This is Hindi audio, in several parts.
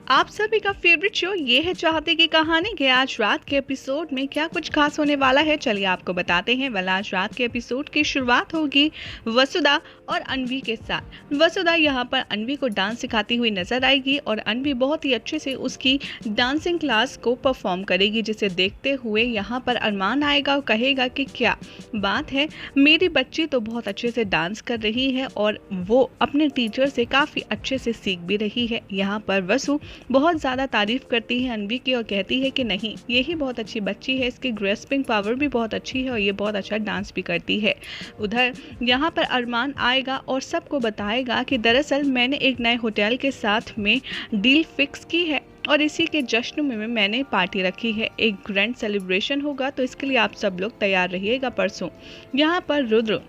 आप सभी का फेवरेट शो ये है चाहते की कहानी के आज रात के एपिसोड में क्या कुछ खास होने वाला है, चलिए आपको बताते हैं। आज रात के एपिसोड की शुरुआत होगी वसुधा और अनवी के साथ। वसुधा यहाँ पर अनवी को डांस सिखाती हुई नजर आएगी और अनवी बहुत ही अच्छे से उसकी डांसिंग क्लास को परफॉर्म करेगी, जिसे देखते हुए यहाँ पर अरमान आएगा और कहेगा कि क्या बात है, मेरी बच्ची तो बहुत अच्छे से डांस कर रही है और वो अपने टीचर से काफ़ी अच्छे से सीख भी रही है। यहाँ पर वसु बहुत ज़्यादा तारीफ करती है अनवी की और कहती है कि नहीं, यही बहुत अच्छी बच्ची है, इसकी ग्रेस्पिंग पावर भी बहुत अच्छी है और ये बहुत अच्छा डांस भी करती है। उधर यहाँ पर अरमान आएगा और सबको बताएगा कि दरअसल मैंने एक नए होटल के साथ में डील फिक्स की है और इसी के जश्न में मैंने पार्टी रखी है। एक ग्रैंड सेलिब्रेशन होगा, तो इसके लिए आप सब लोग तैयार रहिएगा परसों। यहाँ पर रुद्र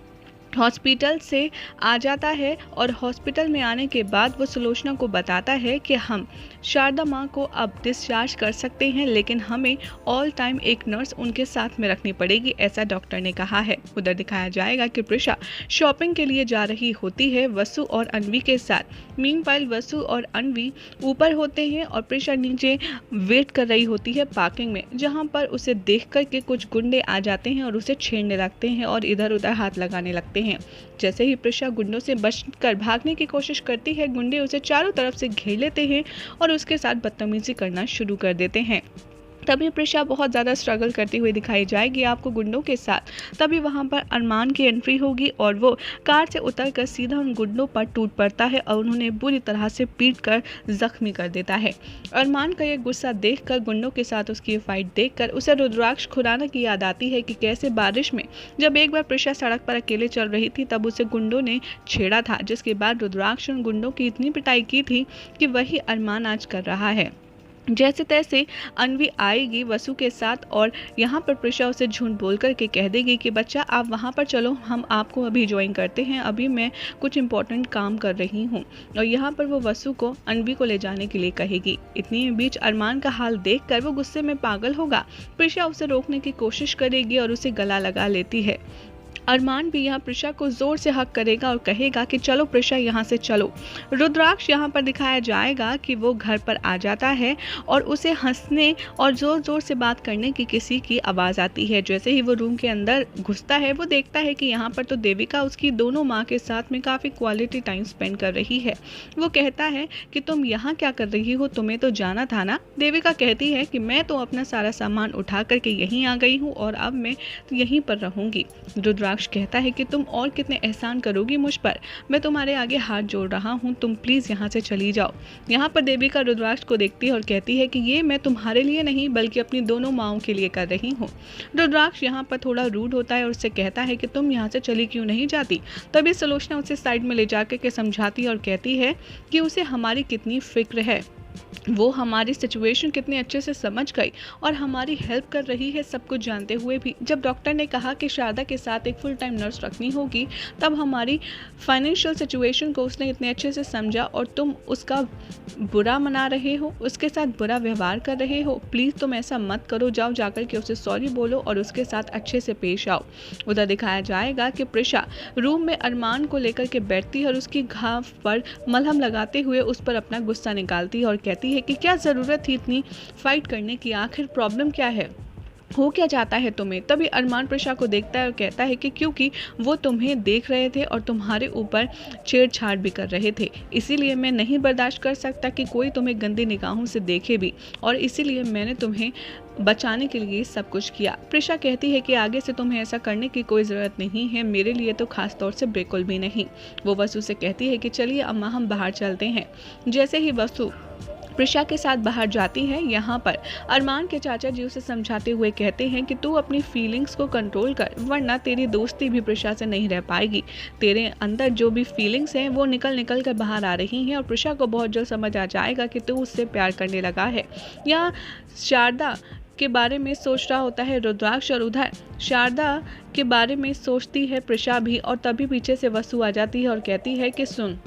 हॉस्पिटल से आ जाता है और हॉस्पिटल में आने के बाद वो सुलोचना को बताता है कि हम शारदा माँ को अब डिस्चार्ज कर सकते हैं, लेकिन हमें ऑल टाइम एक नर्स उनके साथ में रखनी पड़ेगी, ऐसा डॉक्टर ने कहा है। उधर दिखाया जाएगा कि प्रिशा शॉपिंग के लिए जा रही होती है वसु और अनवी के साथ। मीनवाइल वसु और अनवी ऊपर होते हैं और प्रिशा नीचे वेट कर रही होती है पार्किंग में, जहाँ पर उसे देख कर के कुछ गुंडे आ जाते हैं और उसे छेड़ने लगते हैं और इधर उधर हाथ लगाने लगते हैं। जैसे ही प्रिशा गुंडों से बचकर भागने की कोशिश करती है, गुंडे उसे चारों तरफ से घेर लेते हैं और उसके साथ बदतमीजी करना शुरू कर देते हैं। तभी प्रिशा बहुत ज़्यादा स्ट्रगल करती हुई दिखाई जाएगी आपको गुंडों के साथ। तभी वहां पर अरमान की एंट्री होगी और वो कार से उतरकर सीधा उन गुंडों पर टूट पड़ता है और उन्होंने बुरी तरह से पीट कर जख्मी कर देता है। अरमान का ये गुस्सा देखकर, गुंडों के साथ उसकी ये फाइट देखकर उसे रुद्राक्ष खुराना की याद आती है कि कैसे बारिश में जब एक बार प्रिशा सड़क पर अकेले चल रही थी तब उसे गुंडों ने छेड़ा था, जिसके बाद रुद्राक्ष उन गुंडों की इतनी पिटाई की थी कि वही अरमान आज कर रहा है। जैसे तैसे अनवी आएगी वसु के साथ और यहाँ पर प्रिशा उसे झूठ बोल कर के कह देगी कि बच्चा आप वहाँ पर चलो, हम आपको अभी ज्वाइन करते हैं, अभी मैं कुछ इंपॉर्टेंट काम कर रही हूँ। और यहाँ पर वो वसु को अनवी को ले जाने के लिए कहेगी। इतनी बीच अरमान का हाल देखकर वो गुस्से में पागल होगा। प्रिशा उसे रोकने की कोशिश करेगी और उसे गला लगा लेती है। अरमान भी यहाँ प्रिशा को जोर से हक करेगा और कहेगा कि चलो प्रिशा यहाँ से चलो। रुद्राक्ष यहाँ पर दिखाया जाएगा कि वो घर पर आ जाता है और उसे हंसने और जोर जोर से बात करने की किसी की आवाज़ आती है। जैसे ही वो रूम के अंदर घुसता है, वो देखता है कि यहाँ पर तो देविका उसकी दोनों माँ के साथ में काफ़ी क्वालिटी टाइम स्पेंड कर रही है। वो कहता है कि तुम यहाँ क्या कर रही हो, तुम्हें तो जाना था ना। देविका कहती है कि मैं तो अपना सारा सामान उठा करके यहीं आ गई हूँ और अब मैं यहीं पर रहूँगी। रुद्राक्ष कहता है कि तुम और कितने एहसान करोगी मुझ पर, मैं तुम्हारे आगे हाथ जोड़ रहा हूँ, तुम प्लीज यहाँ से चली जाओ। यहाँ पर देविका रुद्राक्ष को देखती है और कहती है कि ये मैं तुम्हारे लिए नहीं बल्कि अपनी दोनों माँओं के लिए कर रही हूँ। रुद्राक्ष यहाँ पर थोड़ा रूड होता है और उससे कहता है कि तुम यहाँ से चली क्यों नहीं जाती। तभी सुलोचना उसे साइड में ले जाकर के समझाती है और कहती है कि उसे हमारी कितनी फिक्र है, वो हमारी सिचुएशन कितने अच्छे से समझ गई और हमारी हेल्प कर रही है, सब कुछ जानते हुए भी। जब डॉक्टर ने कहा कि शारदा के साथ एक फुल टाइम नर्स रखनी होगी, तब हमारी फाइनेंशियल सिचुएशन को उसने इतने अच्छे से समझा और तुम उसका बुरा मना रहे हो, उसके साथ बुरा व्यवहार कर रहे हो। प्लीज़ तुम ऐसा मत करो, जाओ जाकर के उसे सॉरी बोलो और उसके साथ अच्छे से पेश आओ। उधर दिखाया जाएगा कि प्रिशा रूम में अरमान को लेकर के बैठती है और उसकी घाव पर मलहम लगाते हुए उस पर अपना गुस्सा निकालती है और कहती है कि क्या ज़रूरत थी इतनी फाइट करने की, आखिर प्रॉब्लम क्या है, हो क्या जाता है तुम्हें। तभी अरमान प्रिशा को देखता है और कहता है कि क्योंकि वो तुम्हें देख रहे थे और तुम्हारे ऊपर छेड़छाड़ भी कर रहे थे, इसीलिए मैं नहीं बर्दाश्त कर सकता कि कोई तुम्हें गंदी निगाहों से देखे भी, और इसीलिए मैंने तुम्हें बचाने के लिए सब कुछ किया। प्रिशा कहती है कि आगे से तुम्हें ऐसा करने की कोई ज़रूरत नहीं है, मेरे लिए तो खास तौर से बिल्कुल भी नहीं। वो वसु से कहती है कि चलिए अम्मा हम बाहर चलते हैं। जैसे ही वसु प्रिशा के साथ बाहर जाती है, यहाँ पर अरमान के चाचा जी उसे समझाते हुए कहते हैं कि तू अपनी फीलिंग्स को कंट्रोल कर, वरना तेरी दोस्ती भी प्रिशा से नहीं रह पाएगी। तेरे अंदर जो भी फीलिंग्स हैं वो निकल कर बाहर आ रही हैं और प्रिशा को बहुत जल्द समझ आ जाएगा कि तू उससे प्यार करने लगा है। यहाँ शारदा के बारे में सोच रहा होता है रुद्राक्ष और उधर शारदा के बारे में सोचती है प्रिशा भी, और तभी पीछे से वसु आ जाती है और कहती है कि सुन,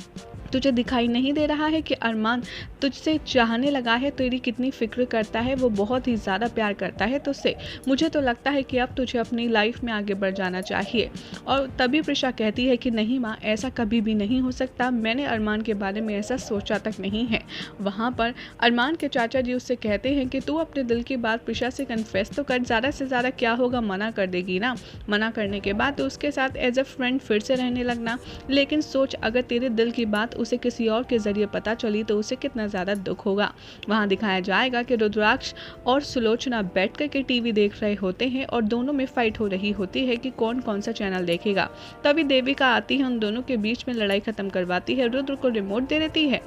तुझे दिखाई नहीं दे रहा है कि अरमान तुझसे चाहने लगा है, तेरी कितनी फ़िक्र करता है, वो बहुत ही ज़्यादा प्यार करता है तुझसे। मुझे तो लगता है कि अब तुझे अपनी लाइफ में आगे बढ़ जाना चाहिए। और तभी प्रिशा कहती है कि नहीं माँ, ऐसा कभी भी नहीं हो सकता, मैंने अरमान के बारे में ऐसा सोचा तक नहीं है। वहाँ पर अरमान के चाचा जी उससे कहते हैं कि तू अपने दिल की बात प्रिशा से कन्फेस तो कर, ज़्यादा से ज़्यादा क्या होगा, मना कर देगी ना। मना करने के बाद तो उसके साथ एज अ फ्रेंड फिर से रहने लगना। लेकिन सोच, अगर तेरे दिल की बात उसे किसी और के ज़रिए पता चली तो उसे कितना ज़्यादा दुख होगा। वहाँ दिखाया जाएगा कि रुद्राक्ष और सुलोचना बैठ कर के टीवी देख रहे होते हैं और दोनों में फाइट हो रही होती है कि कौन कौन सा चैनल देखेगा। तभी देविका आती है, उन दोनों के बीच में लड़ाई खत्म करवाती है, रुद्र को रिमोट दे देती है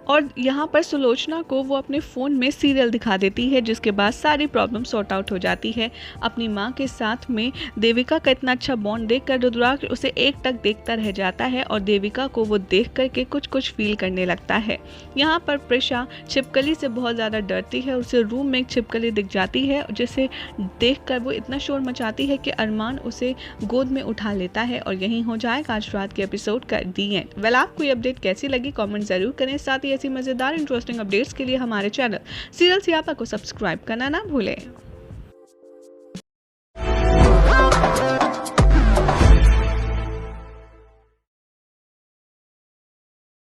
और यहाँ पर सुलोचना को वो अपने फ़ोन में सीरियल दिखा देती है, जिसके बाद सारी प्रॉब्लम सॉर्ट आउट हो जाती है। अपनी माँ के साथ में देविका का इतना अच्छा बॉन्ड देखकर रुद्राक्ष उसे एक टक देखता रह जाता है और देविका को वो देख करके कुछ फील करने लगता है। यहाँ पर प्रिशा छिपकली से बहुत ज़्यादा डरती है, उसे रूम में एक छिपकली दिख जाती है जिसे देख कर वो इतना शोर मचाती है कि अरमान उसे गोद में उठा लेता है। और यही हो जाएगा आज रात के एपिसोड का दी एंड। वेल, आपको ये अपडेट कैसी लगी कमेंट ज़रूर करें। साथ ही ऐसी मज़ेदार इंटरेस्टिंग अपडेट्स के लिए हमारे चैनल सीरियल सियापा को सब्सक्राइब करना ना भूलें।